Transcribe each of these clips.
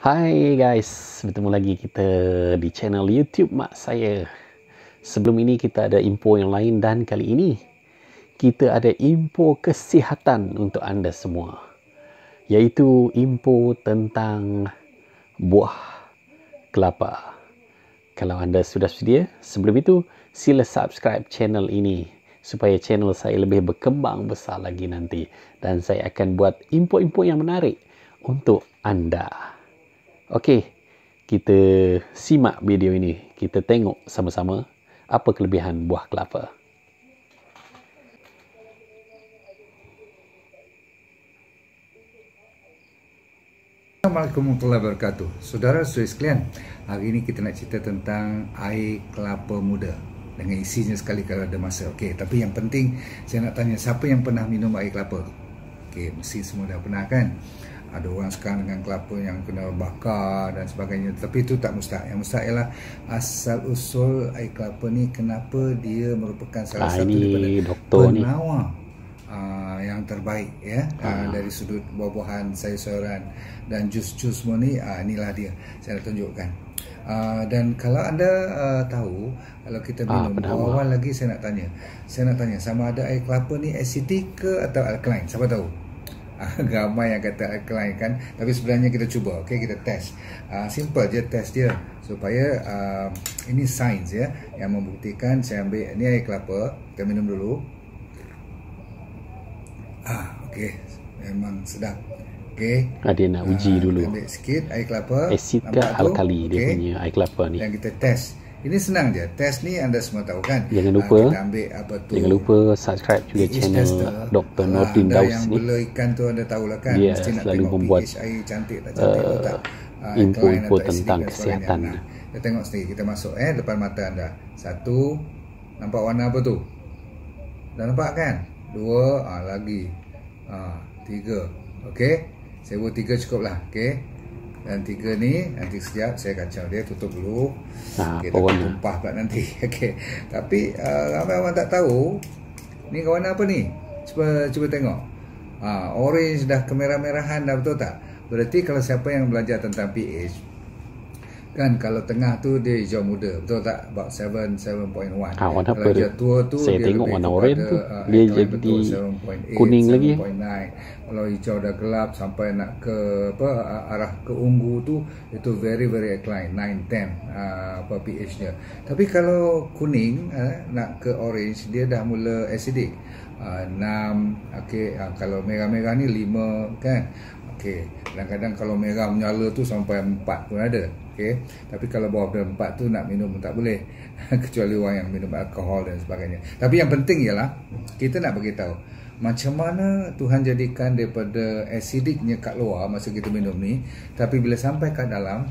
Hai guys, bertemu lagi kita di channel YouTube mak saya. Sebelum ini kita ada info yang lain dan kali ini kita ada info kesihatan untuk anda semua. Iaitu info tentang buah kelapa. Kalau anda sudah sedia, sebelum itu sila subscribe channel ini supaya channel saya lebih berkembang besar lagi nanti. Dan saya akan buat info-info yang menarik untuk anda. Okey, kita simak video ini. Kita tengok sama-sama apa kelebihan buah kelapa. Assalamualaikum warahmatullahi wabarakatuh. Saudara-saudari sekalian, hari ini kita nak cerita tentang air kelapa muda dengan isinya sekali kalau ada masa. Okey, tapi yang penting saya nak tanya, siapa yang pernah minum air kelapa? Okey, mesti semua dah pernah kan? Ada orang sekarang dengan kelapa yang kena bakar dan sebagainya, tapi itu tak mustahil. Yang mustahil ialah asal usul air kelapa ni, kenapa dia merupakan salah satu daripada penawar yang terbaik ya, dari sudut buah-buahan, sayur-sayuran dan jus-jus semua ni. Inilah dia saya nak tunjukkan. Dan kalau anda tahu, kalau kita minum awal lagi, saya nak tanya sama ada air kelapa ni acidic ke atau alkaline? Siapa tahu? Ramai yang kata alkaline kan, tapi sebenarnya kita cuba. Okey, kita test. Simple je test dia supaya ini sains ya yang membuktikan. Saya ambil ni air kelapa, kita minum dulu. Okey, memang sedap. Okey, dia nak uji dulu ambil sikit air kelapa, asid ke alkali dia punya air kelapa ni. Dan kita test. Ini senang je. Test ni anda semua tahu kan. Jangan lupa kita ambil apa tu, jangan lupa subscribe juga channel Dr. Nordin Daus yang ni. bela ikan tu anda tahulah kan. Dia mesti nak selalu tengok membuat pH air cantik tak cantik tak. info-info tentang kesihatan. Kita tengok sendiri, kita masuk depan mata anda. Satu, nampak warna apa tu? Dah nampak kan? Dua, lagi. Tiga. Okey, saya buat tiga cukup lah. Okey, dan tiga ni nanti sekejap saya kacau dia, tutup dulu. Kita tumpah pula nanti. Okey, tapi ramai orang tak tahu ni warna apa ni. Cuba tengok. Orange dah kemerah-merahan dah, betul tak? Berarti kalau siapa yang belajar tentang pH kan, kalau tengah tu dia hijau muda, betul tak? About 7.1. Warna kalau hijau tua tu saya dia tengok lebih warna orange tu dia jadi 7.8, kuning lagi. 7.9. Kalau hijau dah gelap sampai nak ke arah ke ungu tu, itu very alkaline, 9-10 pH nya. Tapi kalau kuning nak ke orange, dia dah mula acidic, 6. Okey, kalau merah-merah ni 5 kan. Okey, kadang-kadang kalau merah menyala tu sampai 4 pun ada. Okey, tapi kalau bawah daripada 4 tu nak minum pun tak boleh kecuali orang yang minum alkohol dan sebagainya. Tapi yang penting ialah kita nak bagi tahu macam mana Tuhan jadikan daripada acidicnya kat luar masa kita minum ni, tapi bila sampai kat dalam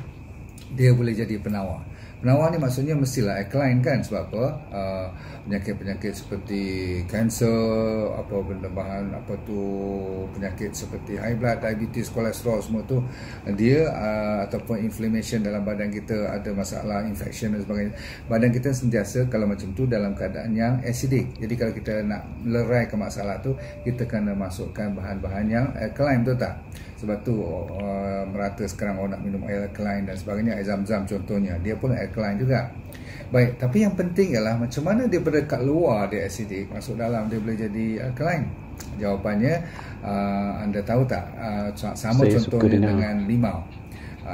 dia boleh jadi penawar. Penawar ni maksudnya mestilah alkaline kan, sebab apa? Penyakit-penyakit seperti kanser, apa benda bahan, apa tu, penyakit seperti high blood, diabetes, kolesterol, semua tu dia ataupun inflammation dalam badan kita, ada masalah infection dan sebagainya. Badan kita sentiasa kalau macam tu dalam keadaan yang acidic. Jadi kalau kita nak leraikan masalah tu, kita kena masukkan bahan-bahan yang alkaline, betul tak? Sebab tu merata sekarang orang nak minum air alkaline dan sebagainya. Air zam-zam contohnya, dia pun alkaline juga. Baik, tapi yang penting ialah macam mana daripada kat luar dia acidic, masuk dalam dia boleh jadi alkaline. Jawapannya anda tahu tak? Sama contohnya dengan limau.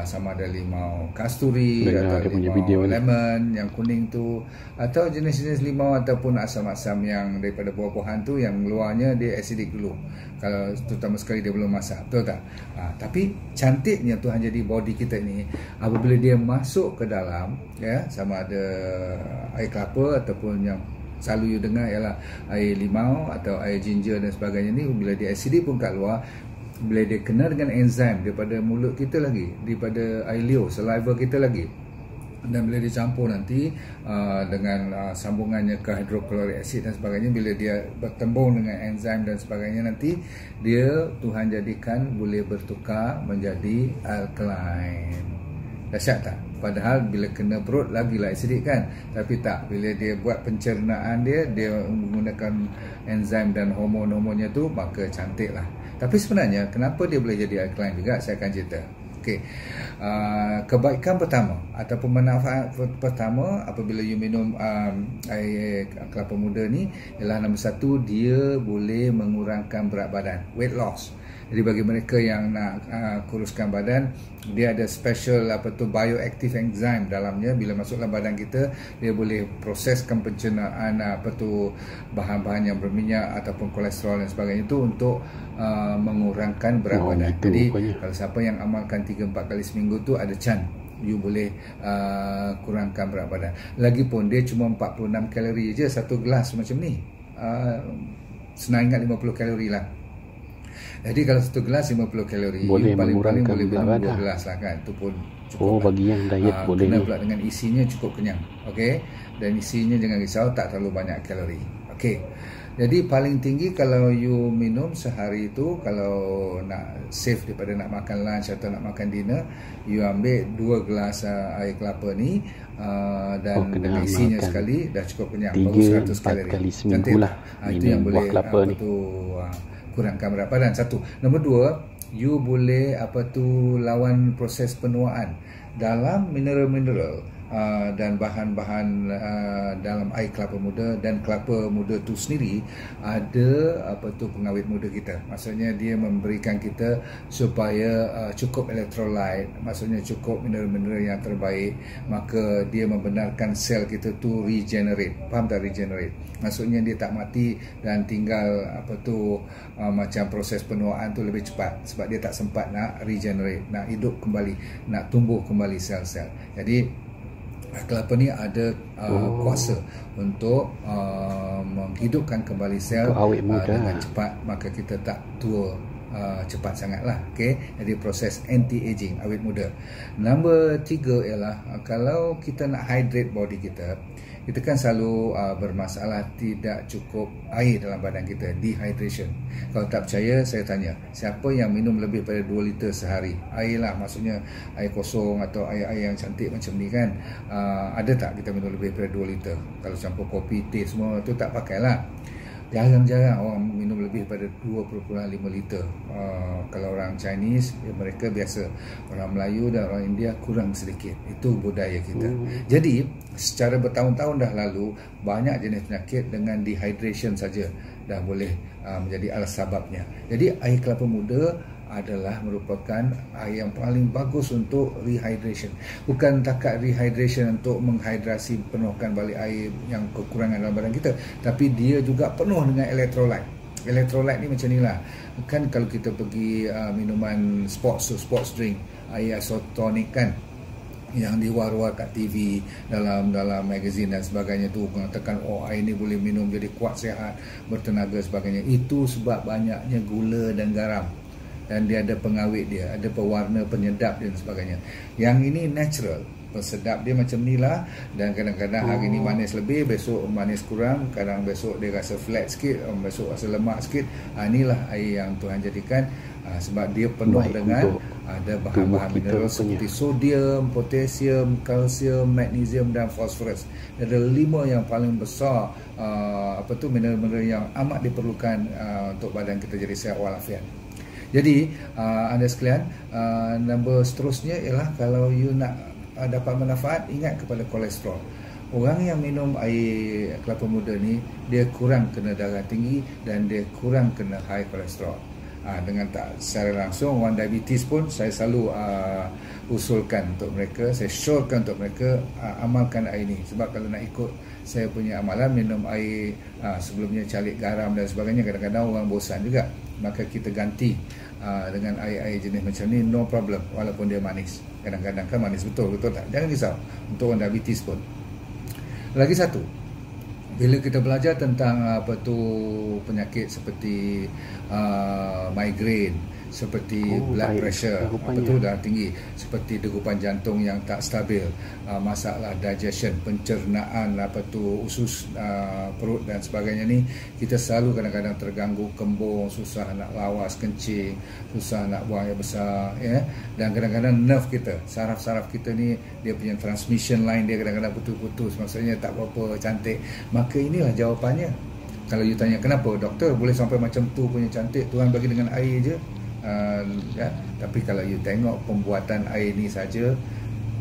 Sama ada limau kasturi atau limau lemon yang kuning tu, atau jenis-jenis limau ataupun asam-asam yang daripada buah-buahan tu yang luarnya dia acidic dulu, kalau terutama sekali dia belum masak, betul tak? Tapi cantiknya Tuhan jadi body kita ni, apabila dia masuk ke dalam ya, sama ada air kelapa ataupun yang selalu you dengar ialah air limau atau air ginger dan sebagainya ni, bila dia acidic pun kat luar, bila dia kena dengan enzim daripada mulut kita lagi, daripada air liur, saliva kita lagi, dan bila dicampur nanti dengan sambungannya ke hidroklorik asid dan sebagainya, bila dia bertembung dengan enzim dan sebagainya, nanti dia Tuhan jadikan boleh bertukar menjadi alkaline. Dahsyat tak? Padahal bila kena perut lagilah acidic kan, tapi tak, bila dia buat pencernaan dia menggunakan enzim dan hormon-hormonnya tu, maka cantiklah. Tapi sebenarnya kenapa dia boleh jadi alkaline juga, saya akan cerita. Okey. Kebaikan pertama ataupun manfaat pertama apabila you minum air kelapa muda ni ialah nombor satu, dia boleh mengurangkan berat badan, weight loss. Jadi bagi mereka yang nak kuruskan badan, dia ada special bioactive enzyme dalamnya. Bila masuk dalam badan kita, dia boleh proseskan pencernaan bahan-bahan yang berminyak ataupun kolesterol dan sebagainya itu untuk mengurangkan berat badan. Jadi kalau siapa yang amalkan 3-4 kali seminggu tu, ada chance you boleh kurangkan berat badan. Lagipun dia cuma 46 kalori je satu gelas macam ni. Senang ingat 50 kalori lah. Jadi kalau satu gelas 50 kalori, boleh paling boleh minum 2 badan. gelas lah kan. Itu pun cukup. Bagi yang diet boleh kena pula dengan isinya cukup kenyang. Okey. Dan isinya jangan risau, tak terlalu banyak kalori. Okey. Jadi paling tinggi kalau you minum sehari itu, kalau nak save daripada nak makan lunch atau nak makan dinner, you ambil 2 gelas air kelapa ni dan dengan isinya sekali dah cukup kenyang, baru 100 kalori. 3-4 kali seminggu lah Itu yang boleh kurangkan berat badan. Satu. Nombor dua, you boleh lawan proses penuaan dalam mineral-mineral dan bahan-bahan dalam air kelapa muda. Dan kelapa muda tu sendiri ada pengawet muda kita. Maksudnya dia memberikan kita supaya cukup elektrolit, maksudnya cukup mineral-mineral yang terbaik, maka dia membenarkan sel kita tu regenerate. Faham tak regenerate? Maksudnya dia tak mati dan tinggal macam proses penuaan tu lebih cepat, sebab dia tak sempat nak regenerate, nak hidup kembali, nak tumbuh kembali sel-sel. Jadi kelapa ni ada kuasa untuk menghidupkan kembali sel dengan cepat, maka kita tak tua cepat sangatlah. Okey, jadi proses anti-aging, awet muda. Nombor 3 ialah kalau kita nak hydrate body kita, kita kan selalu bermasalah tidak cukup air dalam badan kita, dehydration. Kalau tak percaya, saya tanya, siapa yang minum lebih pada 2 liter sehari? Air lah, maksudnya air kosong atau air yang cantik macam ni kan. Ada tak kita minum lebih pada 2 liter? Kalau campur kopi, teh semua tu tak pakailah. Jarang-jarang orang minum lebih pada 2.5 liter. Kalau orang Chinese, mereka biasa. Orang Melayu dan orang India kurang sedikit. Itu budaya kita. Jadi secara bertahun-tahun dah lalu, banyak jenis penyakit dengan dehydration saja dah boleh menjadi alas sebabnya. Jadi air kelapa muda adalah merupakan air yang paling bagus untuk rehydration. Bukan takat rehydration untuk menghidrasi, penuhkan balik air yang kekurangan dalam badan kita, tapi dia juga penuh dengan elektrolit. Elektrolit ni macam ni lah. Kan kalau kita pergi minuman sports drink, air isotonic kan, yang diwar-war kat TV, dalam magazine dan sebagainya tu mengatakan air ni boleh minum jadi kuat, sihat, bertenaga sebagainya. Itu sebab banyaknya gula dan garam, dan dia ada pengawet dia, ada pewarna, penyedap dan sebagainya. Yang ini natural, pesedap dia macam ni lah. Dan kadang-kadang hari ni manis lebih, besok manis kurang, kadang besok dia rasa flat sikit, besok rasa lemak sikit. Inilah air yang Tuhan jadikan, sebab dia penuh dengan ada bahan-bahan mineral seperti sodium, potasium, kalsium, magnesium dan fosforus. Ada 5 yang paling besar mineral-mineral yang amat diperlukan untuk badan kita jadi sihat walafiat. Jadi anda sekalian, nombor seterusnya ialah kalau you nak dapat manfaat, ingat kepada kolesterol. Orang yang minum air kelapa muda ni, dia kurang kena darah tinggi dan dia kurang kena high kolesterol. Dengan tak secara langsung, orang diabetes pun saya selalu usulkan untuk mereka, saya syorkan untuk mereka amalkan air ni. Sebab kalau nak ikut saya punya amalan, minum air sebelumnya calik garam dan sebagainya, kadang-kadang orang bosan juga. Maka kita ganti dengan air-air jenis macam ni, no problem, walaupun dia manis. Kadang-kadang kan manis betul tak? Jangan risau untuk orang diabetes pun. Lagi satu, bila kita belajar tentang penyakit seperti migraine, seperti blood pressure, darah tinggi, seperti degupan jantung yang tak stabil, masalah digestion, pencernaan, usus perut dan sebagainya ni, kita selalu kadang-kadang terganggu, kembung, susah nak lawas kencing, susah nak buang air besar, ya. Dan kadang-kadang nerve kita, saraf-saraf kita ni, dia punya transmission line dia kadang-kadang putus-putus, maksudnya tak berapa cantik. Maka inilah jawapannya. Kalau you tanya kenapa doktor boleh sampai macam tu punya cantik, Tuhan bagi dengan air je. Tapi kalau you tengok pembuatan air ni saja,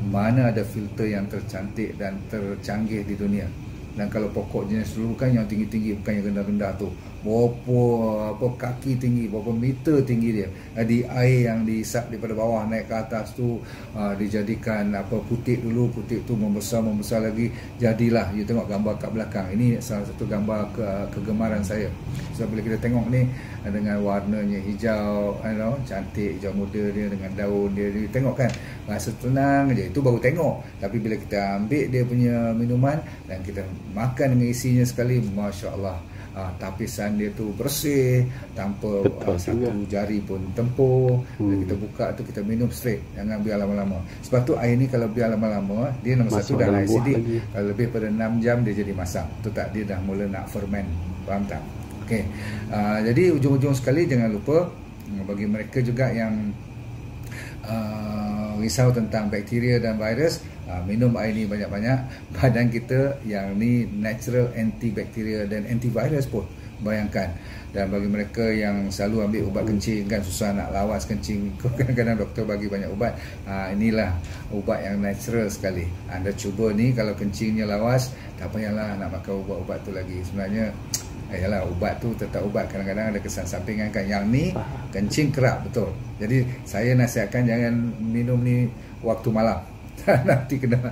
mana ada filter yang tercantik dan tercanggih di dunia. Dan kalau pokok jenis dulu kan yang tinggi-tinggi, bukan yang rendah-rendah tu, berapa kaki tinggi, berapa meter tinggi dia. Jadi air yang diisap daripada bawah naik ke atas tu dijadikan putik dulu, putik tu membesar lagi, jadilah. You tengok gambar kat belakang, ini salah satu gambar kegemaran saya. So bila kita tengok ni dengan warnanya hijau, cantik, hijau muda dia dengan daun dia, tengok kan, rasa tenang je. Itu baru tengok. Tapi bila kita ambil dia punya minuman dan kita makan dengan isinya sekali, Masya Allah, tapisan dia tu bersih, tanpa satu jari pun tempur. Bila kita buka tu, kita minum straight, jangan biar lama-lama. Sebab tu air ni kalau biar lama-lama, dia nombor satu dah acidic. Kalau lebih pada 6 jam dia jadi masam. Tu tak, dia dah mula nak ferment. Faham tak? Okay. Jadi ujung-ujung sekali jangan lupa, bagi mereka juga yang risau tentang bakteria dan virus, minum air ni banyak-banyak. Badan kita yang ni natural antibakteria dan antivirus pun, bayangkan. Dan bagi mereka yang selalu ambil ubat kencing kan, susah nak lawas kencing, kadang-kadang doktor bagi banyak ubat, inilah ubat yang natural sekali. Anda cuba ni, kalau kencingnya lawas, tak payahlah nak makan ubat-ubat tu lagi. Sebenarnya yalah, ubat tu tetap ubat, kadang-kadang ada kesan sampingan kan. Yang ni kencing kerap, betul. Jadi saya nasihatkan jangan minum ni waktu malam. Nanti kena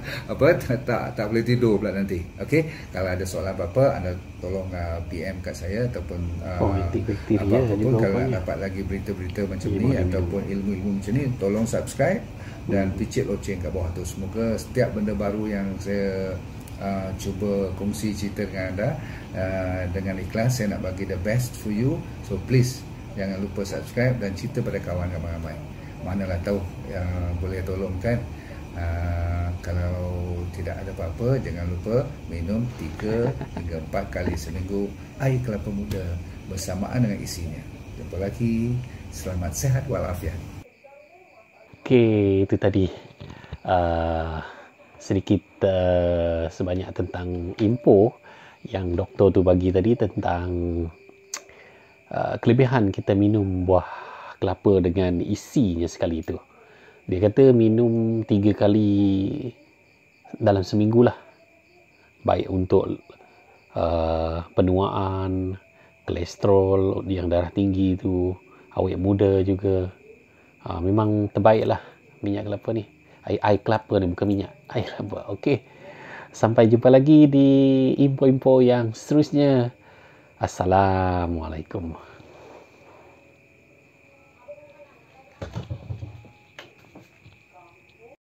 tak boleh tidur pula nanti. Okey, kalau ada soalan apa-apa, anda tolong PM kat saya, ataupun apa-apa kalau nak dapat lagi berita-berita macam ni ataupun ilmu-ilmu macam ni, tolong subscribe dan picit loceng kat bawah tu. Semoga setiap benda baru yang saya cuba kongsi cerita dengan anda dengan ikhlas, saya nak bagi the best for you. So please jangan lupa subscribe dan cerita pada kawan ramai-ramai. Manalah tahu yang boleh tolongkan. Kalau tidak ada apa-apa, jangan lupa minum 3 hingga 4 kali seminggu air kelapa muda bersamaan dengan isinya. Jumpa lagi. Selamat sehat walafiat. Okey, itu tadi sedikit sebanyak tentang info yang doktor tu bagi tadi tentang kelebihan kita minum buah kelapa dengan isinya sekali tu. Dia kata minum 3 kali dalam seminggu lah. Baik untuk penuaan, kolesterol yang darah tinggi tu, awet muda juga. Memang terbaik lah minyak kelapa ni. Air kelapa ni, bukan minyak, air kelapa. Okey. Sampai jumpa lagi di info-info yang seterusnya. Assalamualaikum.